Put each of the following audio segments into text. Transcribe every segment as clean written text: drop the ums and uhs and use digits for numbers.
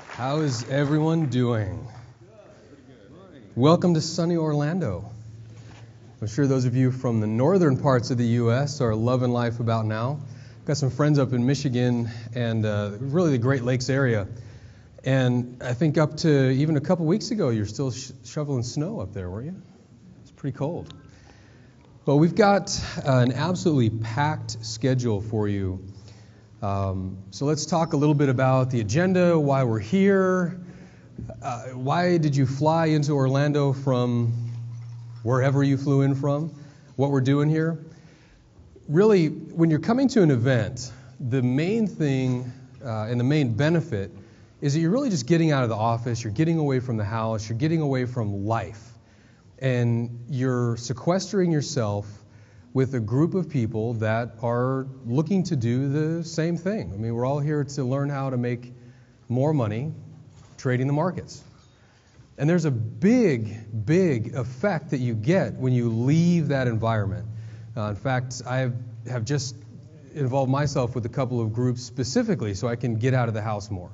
How is everyone doing? Welcome to sunny Orlando. I'm sure those of you from the northern parts of the U.S. are loving life about now. Got some friends up in Michigan and really the Great Lakes area. And I think up to even a couple weeks ago, you're still shoveling snow up there, weren't you? It's pretty cold. Well, we've got an absolutely packed schedule for you. So let's talk a little bit about the agenda, why we're here. Why did you fly into Orlando from wherever you flew in from? What we're doing here? Really, when you're coming to an event, the main thing and the main benefit is that you're really just getting out of the office, you're getting away from the house, you're getting away from life. And you're sequestering yourself with a group of people that are looking to do the same thing. I mean, we're all here to learn how to make more money trading the markets. And there's a big, big effect that you get when you leave that environment. In fact, I have just involved myself with a couple of groups specifically so I can get out of the house more.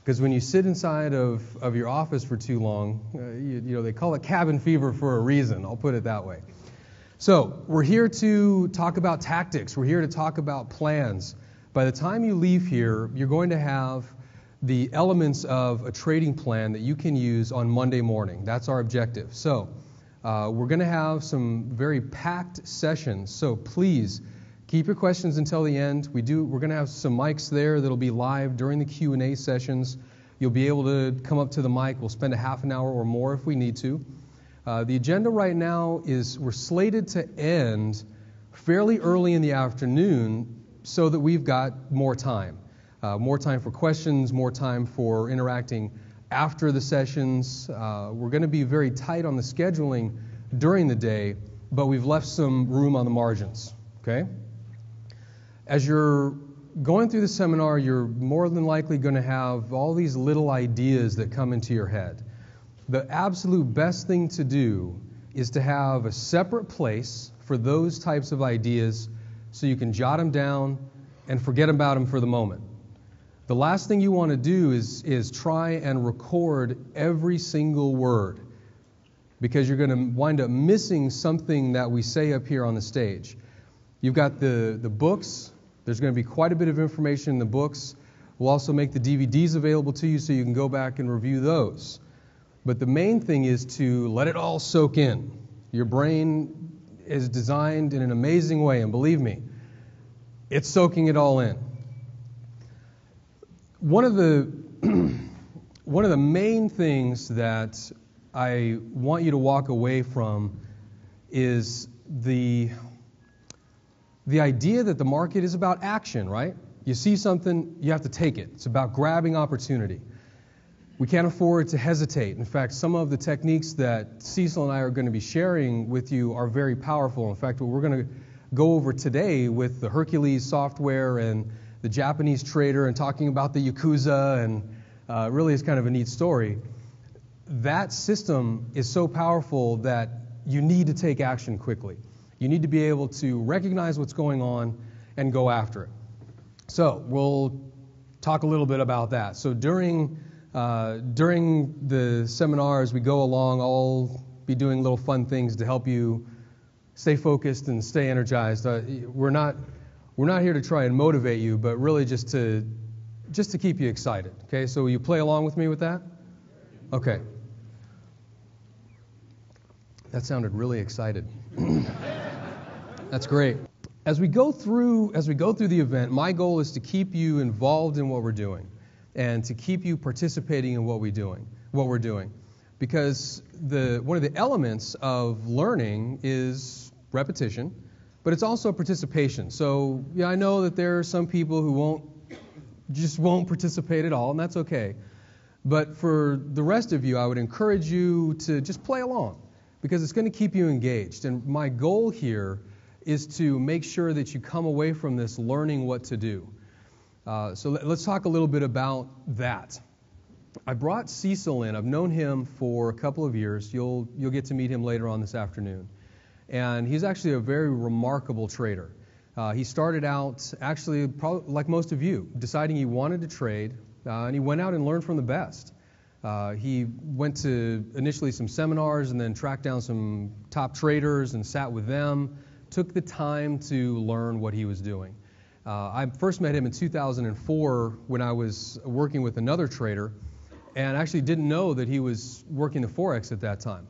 Because when you sit inside of your office for too long, you know, they call it cabin fever for a reason. I'll put it that way. So we're here to talk about tactics. We're here to talk about plans. By the time you leave here, you're going to have the elements of a trading plan that you can use on Monday morning. That's our objective. So we're going to have some very packed sessions. So please keep your questions until the end. We're going to have some mics there that'll be live during the Q&A sessions. You'll be able to come up to the mic. We'll spend a half an hour or more if we need to. The agenda right now is we're slated to end fairly early in the afternoon so that we've got more time. More time for questions, more time for interacting after the sessions. We're going to be very tight on the scheduling during the day, but we've left some room on the margins. Okay? As you're going through the seminar, you're more than likely going to have all these little ideas that come into your head. The absolute best thing to do is to have a separate place for those types of ideas so you can jot them down and forget about them for the moment. The last thing you want to do is try and record every single word because you're going to wind up missing something that we say up here on the stage. You've got the books. There's going to be quite a bit of information in the books. We'll also make the DVDs available to you so you can go back and review those. But the main thing is to let it all soak in. Your brain is designed in an amazing way, and believe me, it's soaking it all in. One of the main things that I want you to walk away from is the idea that the market is about action, right? You see something, you have to take it. It's about grabbing opportunity. We can't afford to hesitate. In fact, some of the techniques that Cecil and I are going to be sharing with you are very powerful. In fact, what we're going to go over today with the Hercules software and the Japanese trader and talking about the Yakuza and really is kind of a neat story. That system is so powerful that you need to take action quickly. You need to be able to recognize what's going on and go after it. So we'll talk a little bit about that. So during the seminar, as we go along, I'll be doing little fun things to help you stay focused and stay energized. We're not here to try and motivate you, but really just to keep you excited. Okay, so will you play along with me with that? Okay. That sounded really excited. That's great. As we go through the event, my goal is to keep you involved in what we're doing and to keep you participating in what we're doing. Because one of the elements of learning is repetition, but it's also participation. So yeah, I know that there are some people who won't participate at all, and that's okay. But for the rest of you, I would encourage you to just play along because it's going to keep you engaged. And my goal here is to make sure that you come away from this learning what to do. So let's talk a little bit about that. I brought Cecil in. I've known him for a couple of years. You'll get to meet him later on this afternoon. And he's actually a very remarkable trader. He started out, actually, probably like most of you, deciding he wanted to trade, and he went out and learned from the best. He went to initially some seminars and then tracked down some top traders and sat with them, took the time to learn what he was doing. I first met him in 2004 when I was working with another trader, and actually didn't know that he was working the Forex at that time.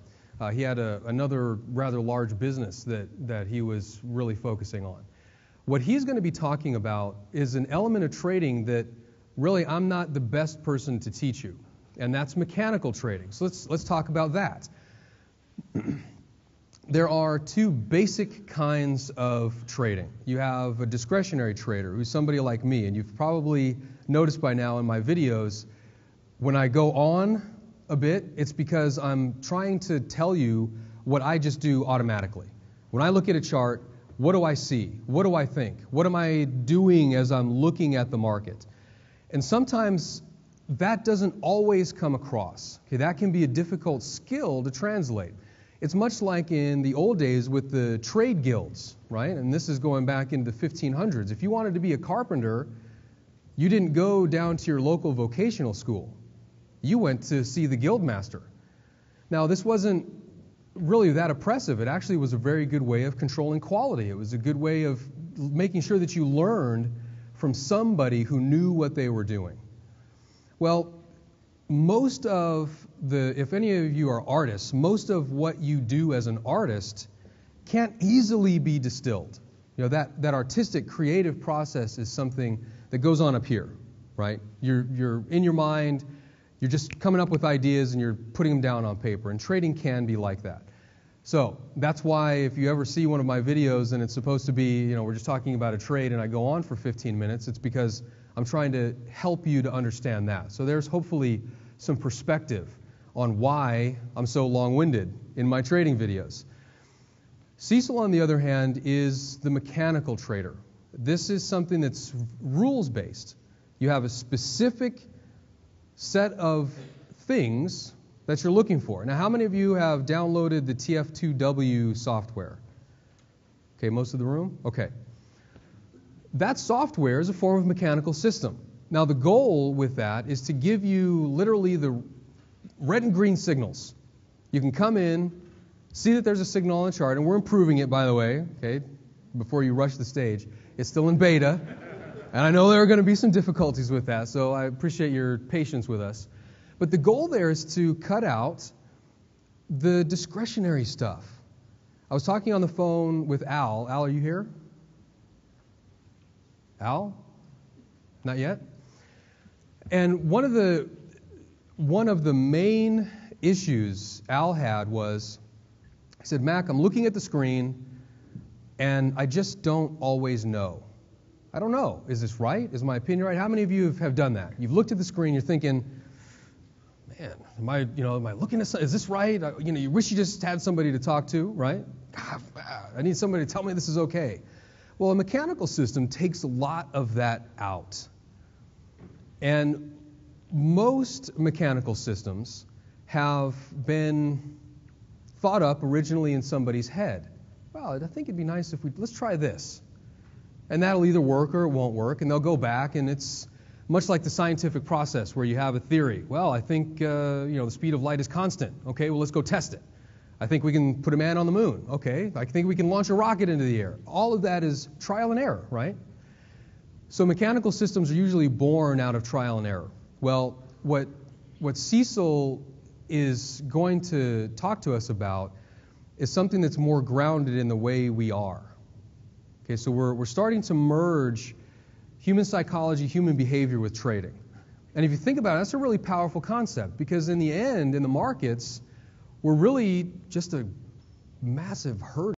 He had another rather large business that he was really focusing on. What he's going to be talking about is an element of trading that really I'm not the best person to teach you, and that's mechanical trading. So let's talk about that. There are two basic kinds of trading. You have a discretionary trader, who's somebody like me, and you've probably noticed by now in my videos, when I go on a bit, it's because I'm trying to tell you what I just do automatically. When I look at a chart, what do I see? What do I think? What am I doing as I'm looking at the market? And sometimes that doesn't always come across. Okay, that can be a difficult skill to translate. It's much like in the old days with the trade guilds, right? And this is going back into the 1500s. If you wanted to be a carpenter, you didn't go down to your local vocational school. You went to see the guild master. Now, this wasn't really that oppressive. It actually was a very good way of controlling quality. It was a good way of making sure that you learned from somebody who knew what they were doing. Well, most of if any of you are artists, most of what you do as an artist can't easily be distilled. You know, that artistic, creative process is something that goes on up here, right? You're in your mind, you're just coming up with ideas and you're putting them down on paper, and trading can be like that. So that's why if you ever see one of my videos and it's supposed to be, you know, we're just talking about a trade and I go on for 15 minutes, it's because I'm trying to help you to understand that. So there's hopefully some perspective on why I'm so long-winded in my trading videos. Cecil, on the other hand, is the mechanical trader. This is something that's rules-based. You have a specific set of things that you're looking for. Now, how many of you have downloaded the TF2W software? Okay, most of the room? Okay. That software is a form of mechanical system. Now, the goal with that is to give you literally the red and green signals. You can come in, see that there's a signal on the chart, and we're improving it, by the way, okay, before you rush the stage. It's still in beta, and I know there are going to be some difficulties with that, so I appreciate your patience with us. But the goal there is to cut out the discretionary stuff. I was talking on the phone with Al. Al, are you here? Al? Not yet? And one of the main issues Al had was, he said, Mac, I'm looking at the screen, and I just don't always know. I don't know. Is this right? Is my opinion right? How many of you have done that? You've looked at the screen, you're thinking, man, am I looking at something? Is this right? You wish you just had somebody to talk to, right? I need somebody to tell me this is okay. Well, a mechanical system takes a lot of that out. And most mechanical systems have been thought up originally in somebody's head. Well, I think it'd be nice if let's try this. And that'll either work or it won't work, and they'll go back, and it's much like the scientific process where you have a theory. Well, I think the speed of light is constant. Okay, well, let's go test it. I think we can put a man on the moon. Okay, I think we can launch a rocket into the air. All of that is trial and error, right? So mechanical systems are usually born out of trial and error. Well, what Cecil is going to talk to us about is something that's more grounded in the way we are. Okay, so we're starting to merge human psychology, human behavior with trading. And if you think about it, that's a really powerful concept, because in the end, in the markets, we're really just a massive herd